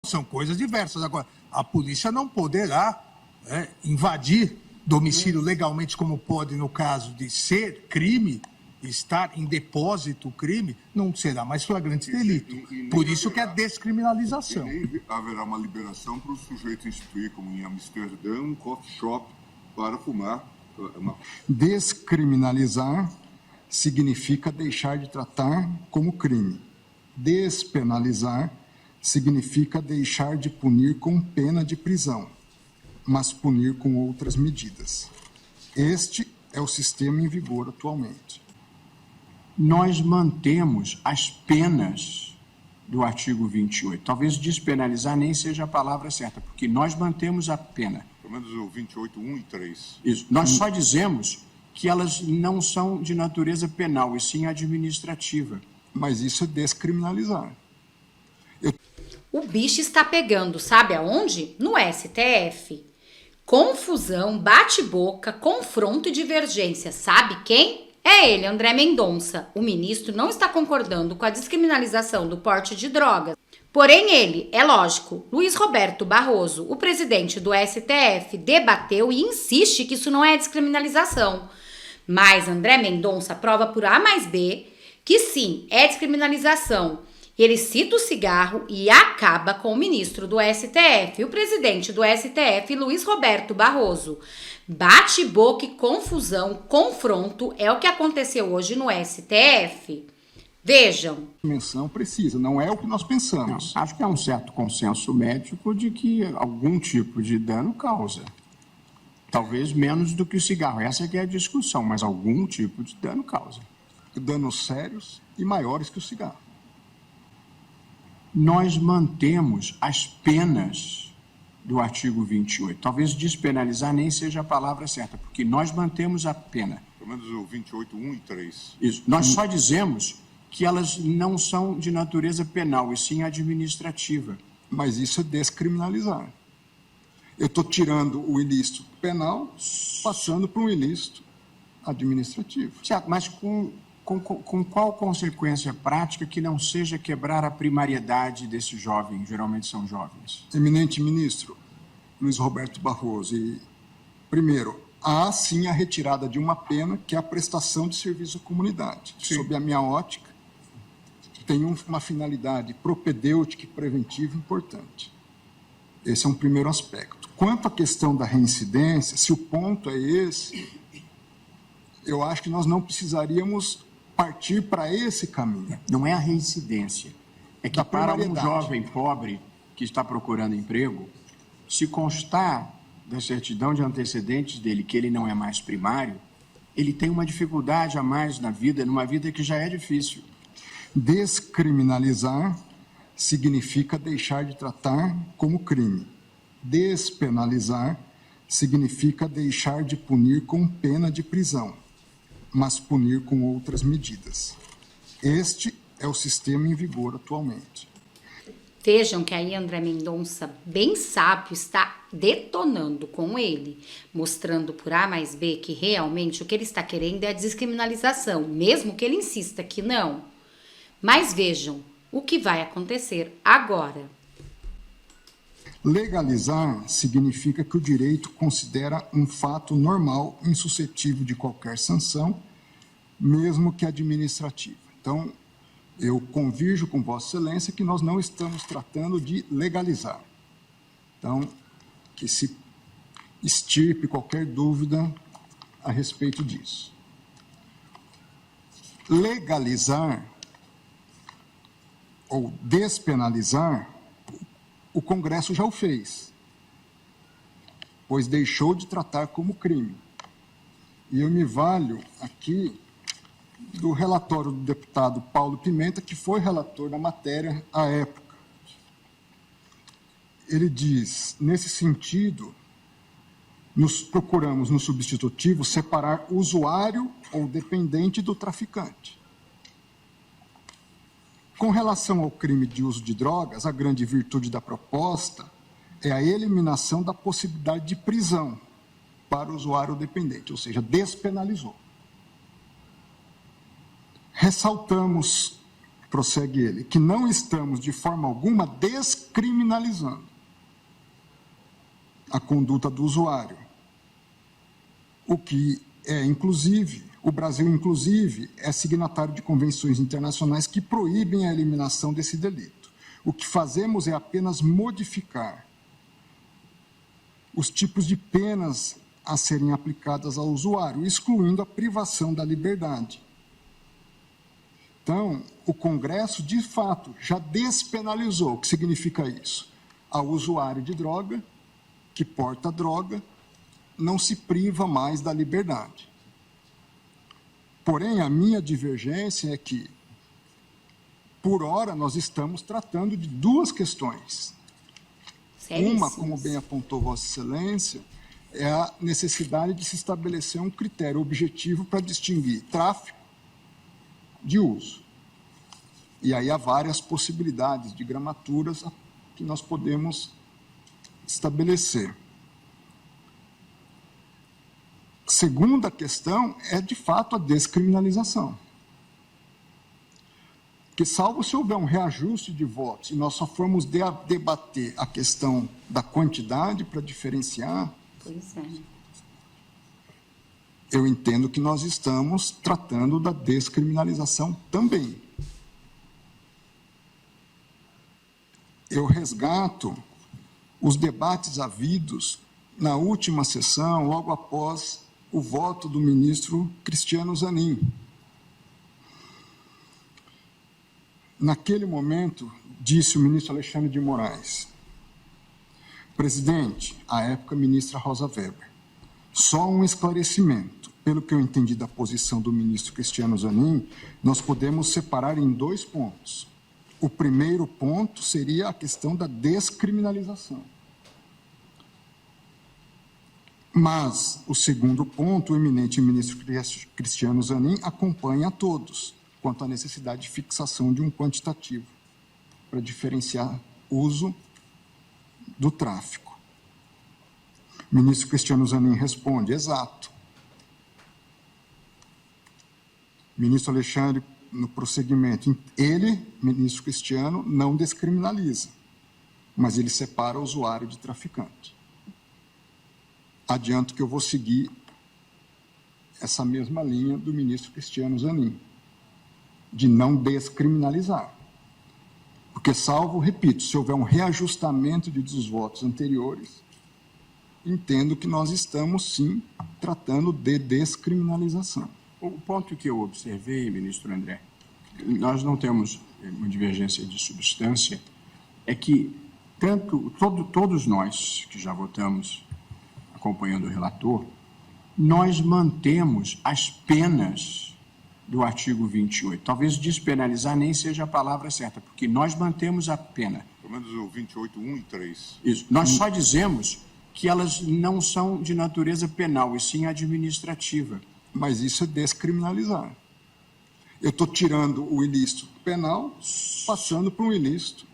São coisas diversas. Agora, a polícia não poderá invadir domicílio legalmente, como pode no caso de ser crime, estar em depósito crime, não será mais flagrante delito. Por isso que é descriminalização. E nem haverá uma liberação para o sujeito instituir, como em Amsterdã, um coffee shop para fumar. Descriminalizar significa deixar de tratar como crime. Despenalizar significa deixar de punir com pena de prisão, mas punir com outras medidas. Este é o sistema em vigor atualmente. Nós mantemos as penas do artigo 28. Talvez despenalizar nem seja a palavra certa, porque nós mantemos a pena. Pelo menos o 28, 1 e 3. Isso. Nós só dizemos que elas não são de natureza penal, e sim administrativa. Mas isso é descriminalizar. O bicho está pegando, sabe aonde? No STF. Confusão, bate-boca, confronto e divergência. Sabe quem? É ele, André Mendonça. O ministro não está concordando com a descriminalização do porte de drogas. Porém, ele, é lógico, Luiz Roberto Barroso, o presidente do STF, debateu e insiste que isso não é descriminalização. Mas André Mendonça prova por A mais B que sim, é descriminalização. Ele cita o cigarro e acaba com o ministro do STF, o presidente do STF, Luiz Roberto Barroso. Bate-boca e confusão, confronto é o que aconteceu hoje no STF. Vejam. Menção precisa, não é o que nós pensamos. Não, acho que há um certo consenso médico de que algum tipo de dano causa. Talvez menos do que o cigarro. Essa é que é a discussão, mas algum tipo de dano causa. Danos sérios e maiores que o cigarro. Nós mantemos as penas do artigo 28. Talvez despenalizar nem seja a palavra certa, porque nós mantemos a pena. Pelo menos o 28, 1 e 3. Isso. Nós só dizemos que elas não são de natureza penal, e sim administrativa. Mas isso é descriminalizar. Eu estou tirando o ilícito penal, passando para um ilícito administrativo. Certo, mas com qual consequência prática que não seja quebrar a primariedade desses jovens, geralmente são jovens? Eminente ministro Luiz Roberto Barroso, primeiro, há sim a retirada de uma pena, que é a prestação de serviço à comunidade. Sim. Sob a minha ótica, tem uma finalidade propedêutica e preventiva importante. Esse é um primeiro aspecto. Quanto à questão da reincidência, se o ponto é esse, eu acho que nós não precisaríamos partir para esse caminho. Não é a reincidência. É que para um jovem pobre que está procurando emprego, se constar da certidão de antecedentes dele que ele não é mais primário, ele tem uma dificuldade a mais na vida, numa vida que já é difícil. Descriminalizar significa deixar de tratar como crime. Despenalizar significa deixar de punir com pena de prisão, mas punir com outras medidas. Este é o sistema em vigor atualmente. Vejam que aí André Mendonça, bem sábio, está detonando com ele, mostrando por A mais B que realmente o que ele está querendo é a descriminalização, mesmo que ele insista que não. Mas vejam o que vai acontecer agora. Legalizar significa que o direito considera um fato normal, insuscetível de qualquer sanção, mesmo que administrativa. Então, eu convirjo com Vossa Excelência que nós não estamos tratando de legalizar. Então, que se extirpe qualquer dúvida a respeito disso. Legalizar ou despenalizar, o Congresso já o fez, pois deixou de tratar como crime. E eu me valho aqui do relatório do deputado Paulo Pimenta, que foi relator da matéria à época. Ele diz, nesse sentido, nos procuramos no substitutivo separar usuário ou dependente do traficante. Com relação ao crime de uso de drogas, a grande virtude da proposta é a eliminação da possibilidade de prisão para o usuário dependente, ou seja, despenalizou. Ressaltamos prossegue ele, que não estamos de forma alguma descriminalizando a conduta do usuário. O que é, inclusive, o Brasil, inclusive, é signatário de convenções internacionais que proíbem a eliminação desse delito. O que fazemos é apenas modificar os tipos de penas a serem aplicadas ao usuário, excluindo a privação da liberdade. Então, o Congresso, de fato, já despenalizou. O que significa isso? Ao usuário de droga, que porta droga, não se priva mais da liberdade. Porém, a minha divergência é que, por hora, nós estamos tratando de duas questões. Uma, como bem apontou Vossa Excelência, é a necessidade de se estabelecer um critério objetivo para distinguir tráfico de uso. E aí há várias possibilidades de gramaturas que nós podemos estabelecer. Segunda questão é, de fato, a descriminalização. Que, salvo se houver um reajuste de votos e nós só formos debater a questão da quantidade para diferenciar, Pois é. eu entendo que nós estamos tratando da descriminalização também. Eu resgato os debates havidos na última sessão, logo após o voto do ministro Cristiano Zanin. Naquele momento, disse o ministro Alexandre de Moraes: presidente, à época ministra Rosa Weber, só um esclarecimento. Pelo que eu entendi da posição do ministro Cristiano Zanin, nós podemos separar em dois pontos. O primeiro ponto seria a questão da descriminalização. Mas o segundo ponto, o eminente ministro Cristiano Zanin acompanha a todos quanto à necessidade de fixação de um quantitativo para diferenciar uso do tráfico. O ministro Cristiano Zanin responde: exato. Ministro Alexandre, no prosseguimento, ele, ministro Cristiano, não descriminaliza, mas ele separa o usuário de traficante. Adianto que eu vou seguir essa mesma linha do ministro Cristiano Zanin, de não descriminalizar. Porque, salvo, repito, se houver um reajustamento dos votos anteriores, entendo que nós estamos, sim, tratando de descriminalização. O ponto que eu observei, ministro André, nós não temos uma divergência de substância, é que todos nós que já votamos acompanhando o relator, nós mantemos as penas do artigo 28. Talvez despenalizar nem seja a palavra certa, porque nós mantemos a pena. Pelo menos o 28, 1 e 3. Isso. Nós só dizemos que elas não são de natureza penal, e sim administrativa. Mas isso é descriminalizar. Eu estou tirando o ilícito penal, passando para um ilícito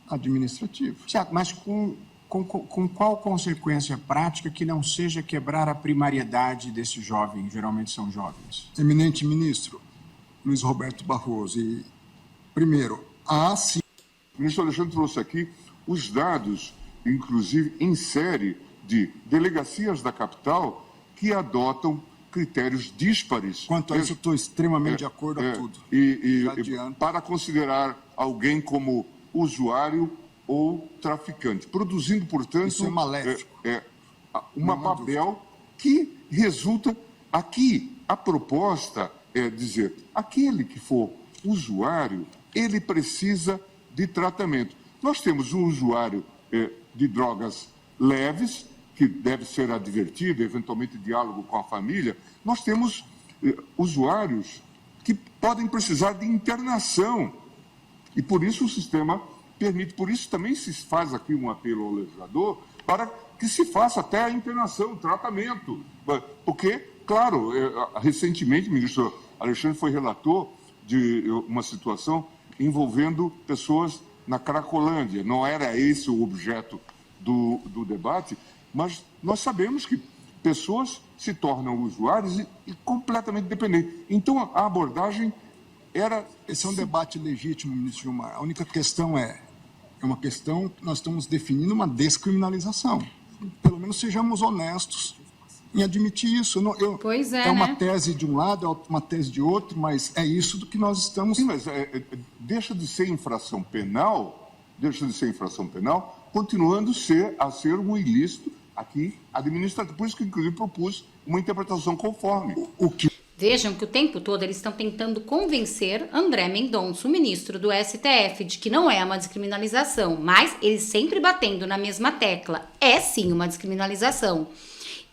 administrativo. Certo, mas com qual consequência prática que não seja quebrar a primariedade desses jovens, geralmente são jovens? Eminente ministro Luiz Roberto Barroso, e, primeiro, há sim... O ministro Alexandre trouxe aqui os dados, inclusive em série, de delegacias da capital que adotam critérios díspares. Quanto a isso, eu estou extremamente de acordo a tudo. E para considerar alguém como usuário ou traficante, produzindo, portanto, isso é maléfico. uma Babel que resulta aqui. A proposta é dizer, aquele que for usuário, ele precisa de tratamento. Nós temos um usuário de drogas leves, que deve ser advertido, eventualmente diálogo com a família. Nós temos usuários que podem precisar de internação. E por isso o sistema permite, por isso também se faz aqui um apelo ao legislador para que se faça até a internação, o tratamento. Porque, claro, recentemente o ministro Alexandre foi relator de uma situação envolvendo pessoas na Cracolândia. Não era esse o objeto do debate, mas nós sabemos que pessoas se tornam usuários e completamente dependentes. Então, a abordagem Esse é um debate legítimo, ministro Gilmar. A única questão é uma questão que nós estamos definindo uma descriminalização. Pelo menos sejamos honestos em admitir isso. Pois é, é uma né? tese de um lado, é uma tese de outro, mas é isso do que nós estamos... Sim, mas deixa de ser infração penal, continuando a ser um ilícito aqui administrativo. Por isso que, inclusive, propus uma interpretação conforme. Vejam que o tempo todo eles estão tentando convencer André Mendonça, o ministro do STF, de que não é uma descriminalização, mas eles sempre batendo na mesma tecla. É sim uma descriminalização.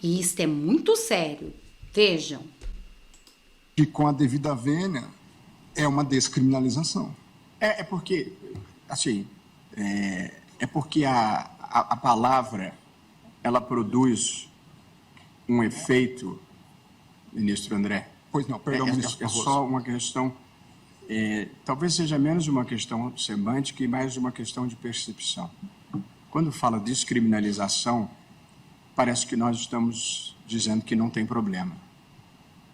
E isso é muito sério. Vejam. Que com a devida vênia é uma descriminalização. É porque, assim, é porque a palavra, ela produz um efeito, ministro André. Pois não, perdão, ministro É só uma questão, talvez seja menos uma questão semântica e mais uma questão de percepção. Quando fala descriminalização, parece que nós estamos dizendo que não tem problema.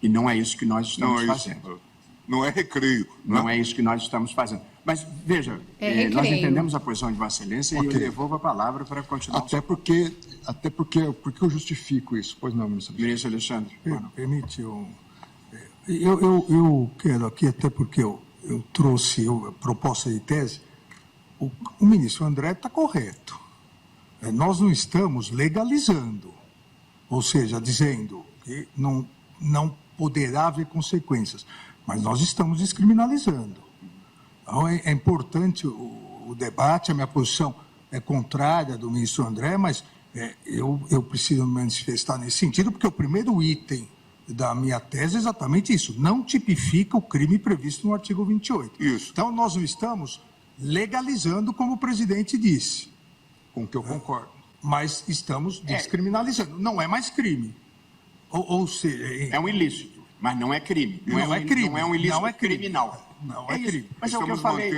E não é isso que nós estamos fazendo. Não é recreio. Não é isso que nós estamos fazendo. Mas, veja, nós entendemos a posição de Vossa Excelência e eu devolvo a palavra para continuar. Até porque eu justifico isso. Pois não, ministro. Ministro Alexandre. Permite, eu quero aqui, até porque eu trouxe a proposta de tese, o ministro André está correto. Nós não estamos legalizando, ou seja, dizendo que não poderá haver consequências, mas nós estamos descriminalizando. Então, é importante o debate, a minha posição é contrária do ministro André, mas eu preciso me manifestar nesse sentido, porque o primeiro item da minha tese é exatamente isso, não tipifica o crime previsto no artigo 28. Isso. Então, nós não estamos legalizando, como o presidente disse. Com que eu concordo. Mas estamos descriminalizando. Não é mais crime. Ou seja... É um ilícito, mas não é crime. Não é crime. Não é um ilícito Não é crime. criminal. Não é crime. Mas é o que eu falei.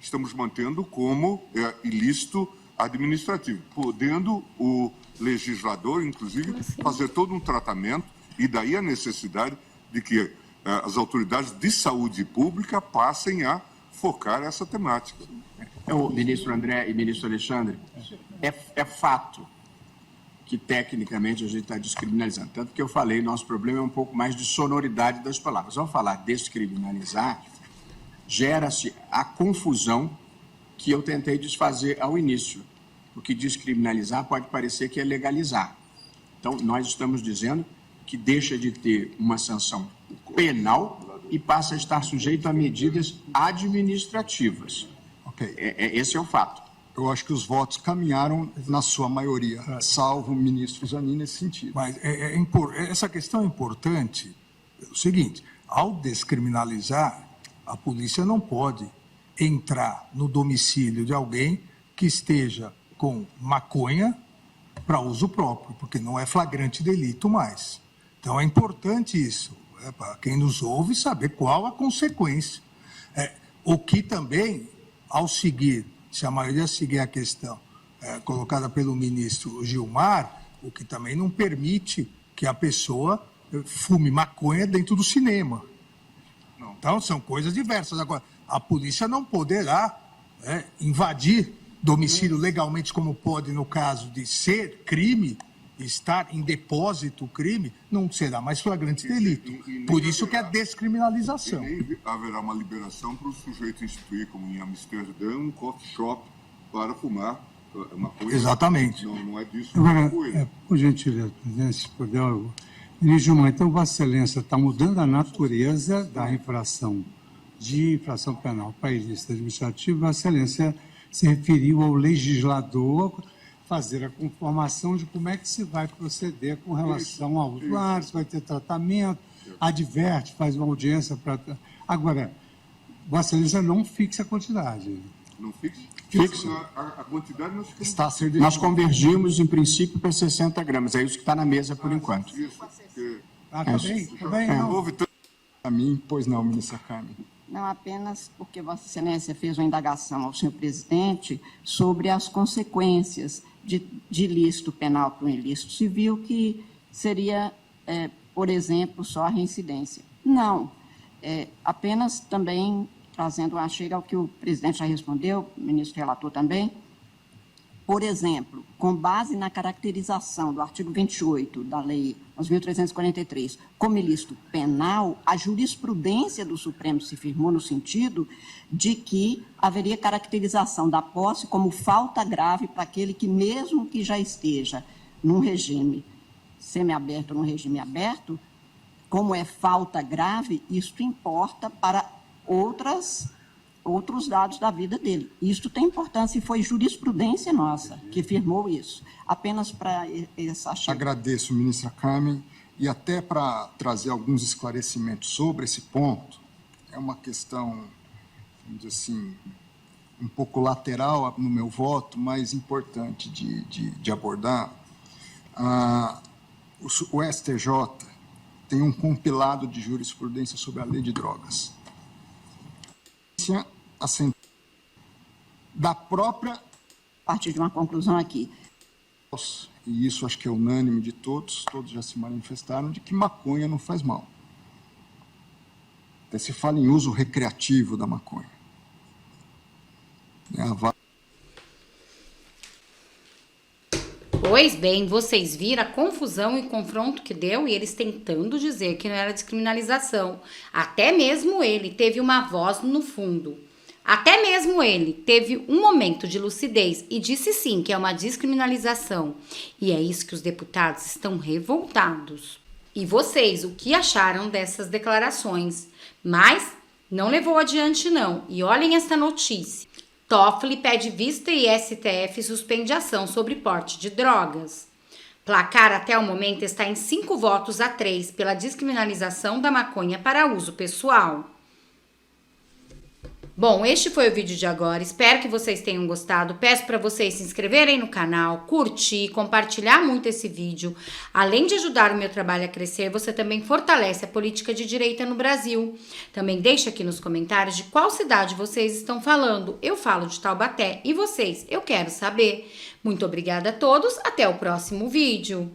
Estamos mantendo como ilícito administrativo, podendo o legislador, inclusive, fazer todo um tratamento, e daí a necessidade de que as autoridades de saúde pública passem a focar essa temática. Ministro André e ministro Alexandre, é fato que tecnicamente a gente está descriminalizando. Tanto que eu falei, nosso problema é um pouco mais de sonoridade das palavras. Ao falar descriminalizar, gera-se a confusão que eu tentei desfazer ao início. Porque descriminalizar pode parecer que é legalizar. Então, nós estamos dizendo que deixa de ter uma sanção penal e passa a estar sujeito a medidas administrativas. Ok. Esse é o fato. Eu acho que os votos caminharam na sua maioria, salvo o ministro Zanin nesse sentido. Mas essa questão é importante. É o seguinte, ao descriminalizar, a polícia não pode entrar no domicílio de alguém que esteja com maconha para uso próprio, porque não é flagrante delito mais. Então é importante isso, para quem nos ouve saber qual a consequência. O que também, ao seguir, se a maioria seguir a questão colocada pelo ministro Gilmar, o que também não permite que a pessoa fume maconha dentro do cinema. Não. Então, são coisas diversas. Agora, a polícia não poderá invadir domicílio legalmente, como pode no caso de ser crime, estar em depósito crime, não será mais flagrante delito. Por isso que é a descriminalização. E nem haverá uma liberação para o sujeito instituir, como em Amsterdã, um coffee shop para fumar maconha. Exatamente. Não é disso. Agora, por gentileza, presidente, se puder, ministro Gilmar, então Vossa Excelência está mudando a natureza da infração de infração penal para ilícito administrativo. Vossa Excelência se referiu ao legislador fazer a conformação de como é que se vai proceder com relação ao usuário, se vai ter tratamento, adverte, faz uma audiência para... Agora, Vossa Excelência não fixa a quantidade. Não fixa? Fixa. A quantidade nós ficamos... Está a ser Nós convergimos, em princípio, para 60 gramas. É isso que está na mesa por enquanto. Isso, porque Tá bem, não. houve tanto... a mim, pois não, ministra Carmen. Não apenas porque Vossa Excelência fez uma indagação ao senhor presidente sobre as consequências de ilícito penal para um ilícito civil, que seria, por exemplo, só a reincidência. Não. Apenas também trazendo a chega ao que o presidente já respondeu, o ministro relator também. Por exemplo, com base na caracterização do artigo 28 da Lei 11.343 como ilícito penal, a jurisprudência do Supremo se firmou no sentido de que haveria caracterização da posse como falta grave para aquele que, mesmo que já esteja num regime semiaberto, num regime aberto, como é falta grave, isto importa para outros dados da vida dele. Isto tem importância e foi jurisprudência nossa que firmou isso. Apenas para essa chega. Agradeço, ministra Carmen, e até para trazer alguns esclarecimentos sobre esse ponto, é uma questão, vamos dizer assim, um pouco lateral no meu voto, mas importante de abordar. O STJ tem um compilado de jurisprudência sobre a lei de drogas. Da própria... A partir de uma conclusão aqui. E isso acho que é unânime de todos já se manifestaram, de que maconha não faz mal. Até se fala em uso recreativo da maconha. Pois bem, vocês viram a confusão e confronto que deu e eles tentando dizer que não era descriminalização. Até mesmo ele teve uma voz no fundo. Até mesmo ele teve um momento de lucidez e disse sim que é uma descriminalização. E é isso que os deputados estão revoltados. E vocês, o que acharam dessas declarações? Mas não levou adiante não. E olhem essa notícia. Toffoli pede vista e STF suspende ação sobre porte de drogas. Placar até o momento está em 5-3 pela descriminalização da maconha para uso pessoal. Bom, este foi o vídeo de agora, espero que vocês tenham gostado, peço para vocês se inscreverem no canal, curtir, compartilhar muito esse vídeo. Além de ajudar o meu trabalho a crescer, você também fortalece a política de direita no Brasil. Também deixa aqui nos comentários de qual cidade vocês estão falando, eu falo de Taubaté, e vocês, eu quero saber. Muito obrigada a todos, até o próximo vídeo.